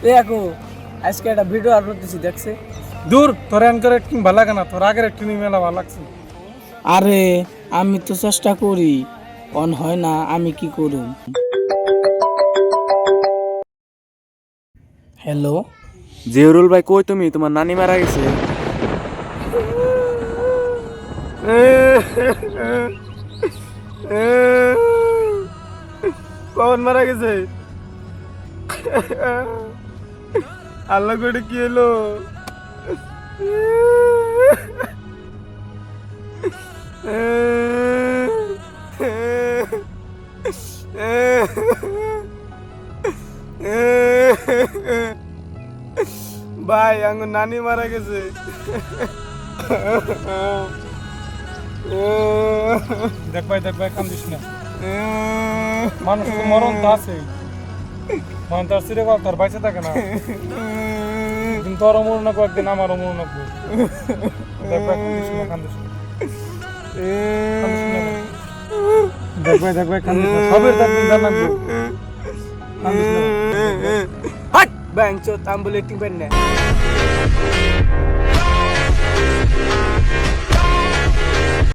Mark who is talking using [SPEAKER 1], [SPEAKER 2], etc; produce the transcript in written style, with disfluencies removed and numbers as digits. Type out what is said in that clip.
[SPEAKER 1] দেখো আজকে একটা ভিডিও আপলোড দিছি দেখছে।
[SPEAKER 2] দূর তোর এনকার অ্যাক্টিং ভালো লাগে না, তোর আগের অ্যাক্টিং মেলা ভালো লাগছে।
[SPEAKER 1] আরে আমি তো চেষ্টা করি, অন হয় না, আমি কি করুম। হ্যালো,
[SPEAKER 3] জিহরুল ভাই কই তুমি? তোমার নানি মারা গেছে।
[SPEAKER 2] কখন মারা গেছে? আল্লাহ করে কি এলো? ভাই আঙ্গুর নানি মারা গেছে। দেখ ভাই কান্দিস না, মানুষ তো মরণ তো আছে, মরণ তো আর চিরকাল তোর বাইসে থাকে না, একদিন তোরও মরণ নাকবো, একদিন আমারও মরণ নাকবো। দেখ ভাই কান্দিস না। দেখ ভাই কান্দিস না, সবের তো একদিন জান লাগবো, কান্দিস না।
[SPEAKER 1] হাট ব্যাংক চো তাম্বুল অ্যাক্টিং পেন না।